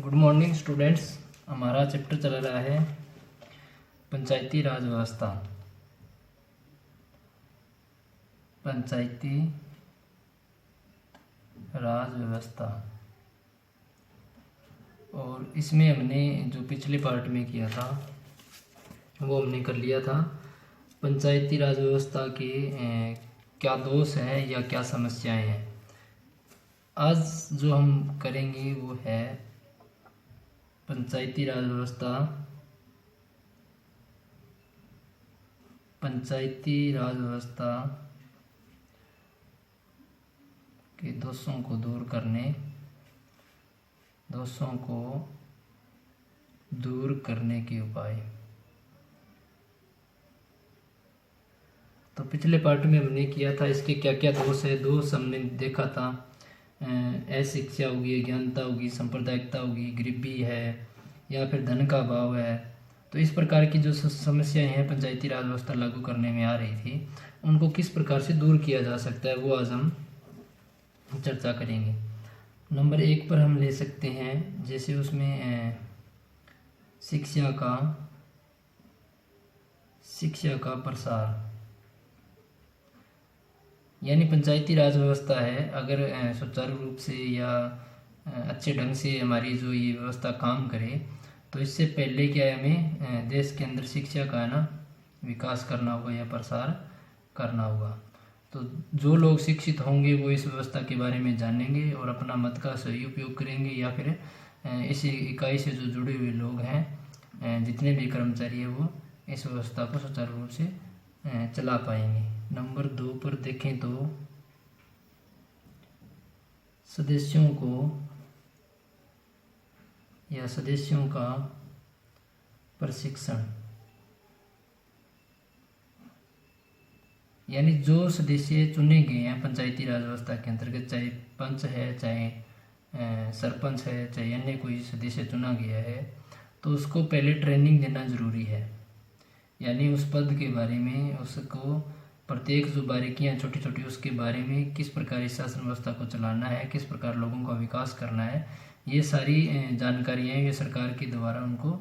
Good morning students. हमारा chapter चल रहा है पंचायती राज व्यवस्था। पंचायती राज व्यवस्था, और इसमें हमने जो पिछले पार्ट में किया था वो हमने कर लिया था। पंचायती राज व्यवस्था के क्या दोष हैं या क्या समस्याएं हैं। आज जो हम करेंगे वो है पंचायती राज व्यवस्था, पंचायती राज व्यवस्था के दोषों को दूर करने के उपाय। तो पिछले पार्ट में हमने किया था इसके क्या क्या दोष है। दोष हमने देखा था, अशिक्षा होगी, अज्ञानता होगी, सांप्रदायिकता होगी, गरीबी है या फिर धन का अभाव है। तो इस प्रकार की जो समस्याएं हैं पंचायती राज व्यवस्था लागू करने में आ रही थी, उनको किस प्रकार से दूर किया जा सकता है वो आज हम चर्चा करेंगे। नंबर 1 पर हम ले सकते हैं, जैसे उसमें शिक्षा का प्रसार। यानी पंचायती राज व्यवस्था है, अगर सुचारू रूप से या अच्छे ढंग से हमारी जो ये व्यवस्था काम करे, तो इससे पहले क्या है, हमें देश के अंदर शिक्षा का ना विकास करना होगा या प्रसार करना होगा। तो जो लोग शिक्षित होंगे वो इस व्यवस्था के बारे में जानेंगे और अपना मत का सही उपयोग करेंगे, या फिर इस इकाई से जो जुड़े हुए लोग हैं, जितने भी कर्मचारी हैं, वो इस व्यवस्था को सुचारू रूप से चला पाएंगे। नंबर 2 पर देखें तो सदस्यों का प्रशिक्षण। यानी जो सदस्य चुने गए हैं पंचायती राज व्यवस्था के अंतर्गत, चाहे पंच है, चाहे सरपंच है, चाहे अन्य कोई सदस्य चुना गया है, तो उसको पहले ट्रेनिंग देना जरूरी है। यानी उस पद के बारे में उसको प्रत्येक जो बारीकियां छोटी छोटी उसके बारे में, किस प्रकार इस शासन व्यवस्था को चलाना है, किस प्रकार लोगों का विकास करना है, ये सारी जानकारियाँ ये सरकार के द्वारा उनको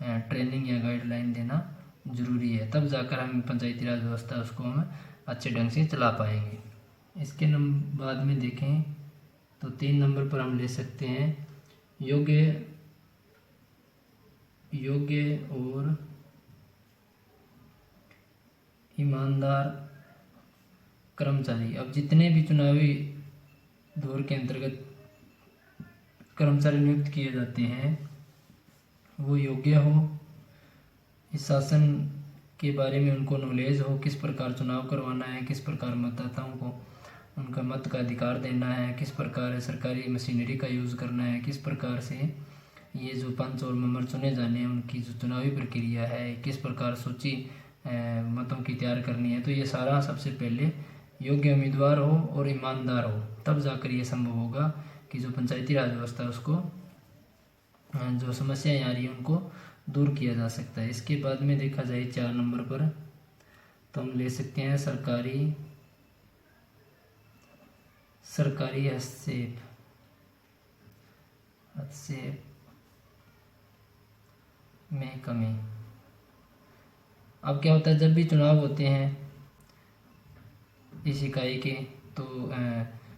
ट्रेनिंग या गाइडलाइन देना जरूरी है। तब जाकर हम पंचायती राज व्यवस्था उसको हम अच्छे ढंग से चला पाएंगे। इसके बाद में देखें तो 3 नंबर पर हम ले सकते हैं योग्य और ईमानदार कर्मचारी। अब जितने भी चुनावी दौर के अंतर्गत कर्मचारी नियुक्त किए जाते हैं वो योग्य हो, इस शासन के बारे में उनको नॉलेज हो, किस प्रकार चुनाव करवाना है, किस प्रकार मतदाताओं को उनका मत का अधिकार देना है, किस प्रकार सरकारी मशीनरी का यूज़ करना है, किस प्रकार से ये जो पंच और मेंबर चुने जाने हैं उनकी जो चुनावी प्रक्रिया है, किस प्रकार सूची मतों की तैयार करनी है। तो ये सारा सबसे पहले योग्य उम्मीदवार हो और ईमानदार हो, तब जाकर ये संभव होगा कि जो पंचायती राज व्यवस्था उसको जो समस्याएं आ रही हैं उनको दूर किया जा सकता है। इसके बाद में देखा जाए 4 नंबर पर, तो हम ले सकते हैं सरकारी हस्तक्षेप में कमी। अब क्या होता है, जब भी चुनाव होते हैं इस इकाई के, तो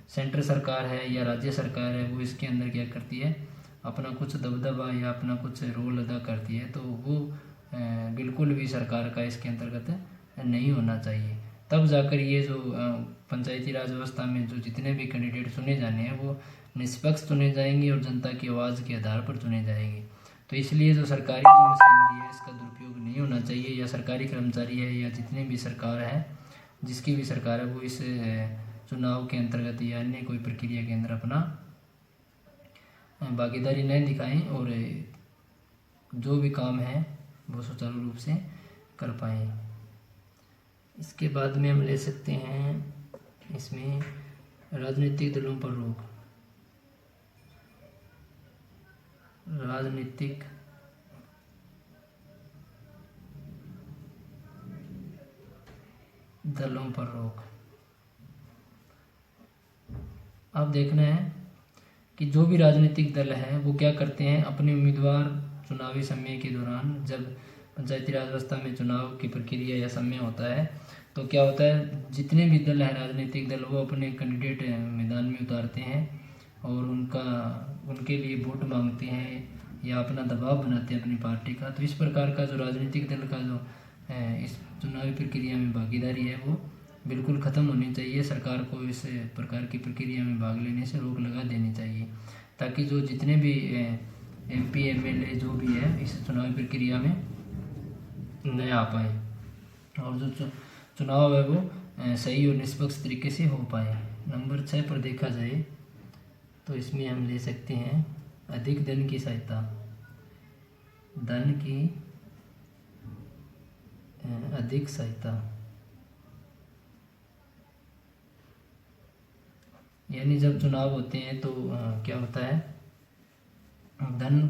सेंट्रल सरकार है या राज्य सरकार है, वो इसके अंदर क्या करती है, अपना कुछ दबदबा या अपना कुछ रोल अदा करती है। तो वो बिल्कुल भी सरकार का इसके अंतर्गत नहीं होना चाहिए। तब जाकर ये जो पंचायती राज व्यवस्था में जो जितने भी कैंडिडेट चुने जाने हैं वो निष्पक्ष चुने जाएंगे और जनता की आवाज़ के आधार पर चुने जाएंगे। तो इसलिए जो सरकारी जो मशीनरी है इसका दुरुपयोग नहीं होना चाहिए, या सरकारी कर्मचारी है या जितने भी सरकार है, जिसकी भी सरकार है, वो इस चुनाव के अंतर्गत या अन्य कोई प्रक्रिया के अंदर अपना भागीदारी न दिखाएं और जो भी काम है वो सुचारू रूप से कर पाएँ। इसके बाद में हम ले सकते हैं इसमें राजनीतिक दलों पर रोक। राजनीतिक दलों पर रोक। अब देखना है कि जो भी राजनीतिक दल है वो क्या करते हैं, अपने उम्मीदवार चुनावी समय के दौरान जब पंचायती राज व्यवस्था में चुनाव की प्रक्रिया या समय होता है तो क्या होता है, जितने भी दल हैं राजनीतिक दल वो अपने कैंडिडेट मैदान में उतारते हैं और उनके लिए वोट मांगते हैं या अपना दबाव बनाते हैं अपनी पार्टी का। तो इस प्रकार का जो राजनीतिक दल का जो इस चुनावी प्रक्रिया में भागीदारी है वो बिल्कुल ख़त्म होनी चाहिए। सरकार को इस प्रकार की प्रक्रिया में भाग लेने से रोक लगा देनी चाहिए, ताकि जो जितने भी MP MLA जो भी है इस चुनावी प्रक्रिया में न आ पाए और जो चुनाव है वो सही और निष्पक्ष तरीके से हो पाए। नंबर 6 पर देखा जाए तो इसमें हम ले सकते हैं अधिक धन की सहायता। धन की अधिक सहायता यानी जब चुनाव होते हैं तो क्या होता है, धन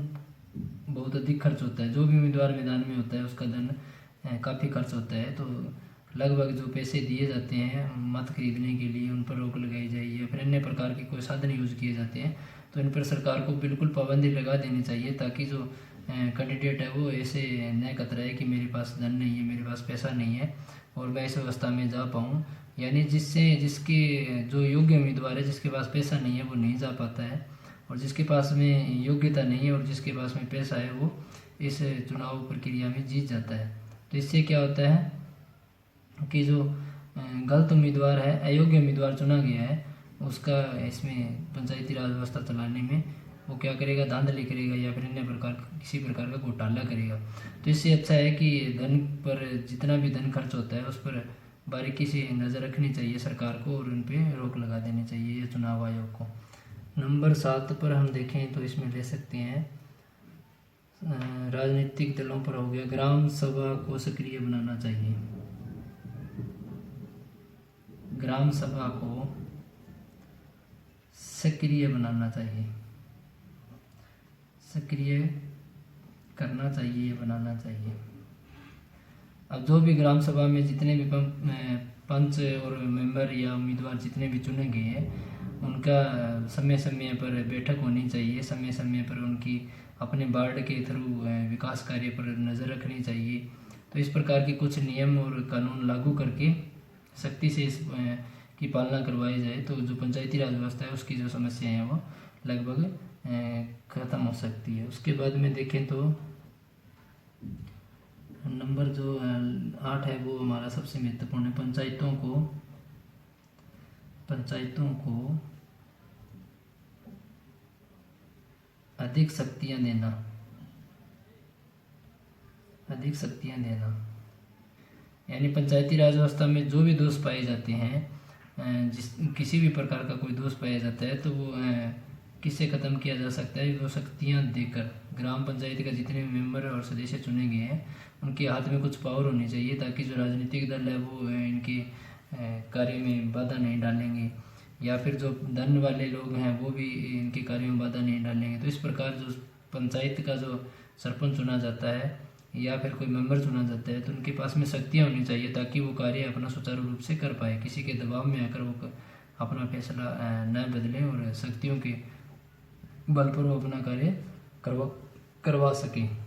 बहुत अधिक खर्च होता है। जो भी उम्मीदवार मैदान में होता है उसका धन काफ़ी खर्च होता है। तो लगभग जो पैसे दिए जाते हैं मत खरीदने के लिए उन पर रोक लगाई जाए या फिर अन्य प्रकार के कोई साधन यूज़ किए जाते हैं तो इन पर सरकार को बिल्कुल पाबंदी लगा देनी चाहिए, ताकि जो कैंडिडेट है वो ऐसे न कतराए कि मेरे पास धन नहीं है, मेरे पास पैसा नहीं है और मैं इस व्यवस्था में जा पाऊँ। यानी जिसके जो योग्य उम्मीदवार है जिसके पास पैसा नहीं है वो नहीं जा पाता है और जिसके पास में योग्यता नहीं है और जिसके पास में पैसा है वो इस चुनाव प्रक्रिया में जीत जाता है। तो इससे क्या होता है कि जो गलत उम्मीदवार है, अयोग्य उम्मीदवार चुना गया है, उसका इसमें पंचायती राज व्यवस्था चलाने में वो क्या करेगा, धांधली करेगा या फिर अन्य प्रकार किसी प्रकार का घोटाला करेगा। तो इससे अच्छा है कि धन पर जितना भी धन खर्च होता है उस पर बारीकी से नज़र रखनी चाहिए सरकार को और उन पर रोक लगा देनी चाहिए ये चुनाव आयोग को। नंबर 7 पर हम देखें तो इसमें ले सकते हैं राजनीतिक दलों पर हो गया, ग्राम सभा को सक्रिय बनाना चाहिए। ग्राम सभा को सक्रिय बनाना चाहिए, सक्रिय करना चाहिए, बनाना चाहिए। अब जो भी ग्राम सभा में जितने भी पंच और मेंबर या उम्मीदवार जितने भी चुने गए हैं उनका समय समय पर बैठक होनी चाहिए, समय समय पर उनकी अपने वार्ड के थ्रू विकास कार्य पर नज़र रखनी चाहिए। तो इस प्रकार के कुछ नियम और कानून लागू करके सख्ती से इस की पालना करवाई जाए तो जो पंचायती राज व्यवस्था है उसकी जो समस्याएं हैं वो लगभग ख़त्म हो सकती है। उसके बाद में देखें तो नंबर जो 8 है वो हमारा सबसे महत्वपूर्ण है, पंचायतों को अधिक शक्तियाँ देना, अधिक शक्तियाँ देना। यानी पंचायती राज व्यवस्था में जो भी दोष पाए जाते हैं, किसी भी प्रकार का कोई दोष पाया जाता है तो वो किससे ख़त्म किया जा सकता है, वो शक्तियाँ देकर। ग्राम पंचायत का जितने भी मेंबर और सदस्य चुने गए हैं उनके हाथ में कुछ पावर होनी चाहिए, ताकि जो राजनीतिक दल है वो इनके कार्य में बाधा नहीं डालेंगे या फिर जो धन वाले लोग हैं वो भी इनके कार्यों में बाधा नहीं डालेंगे। तो इस प्रकार जो पंचायत का जो सरपंच चुना जाता है या फिर कोई मेंबर चुना जाता है तो उनके पास में शक्तियाँ होनी चाहिए ताकि वो कार्य अपना सुचारू रूप से कर पाए, किसी के दबाव में आकर वो अपना फैसला न बदलें और शक्तियों के बल पर वो अपना कार्य करवा सकें।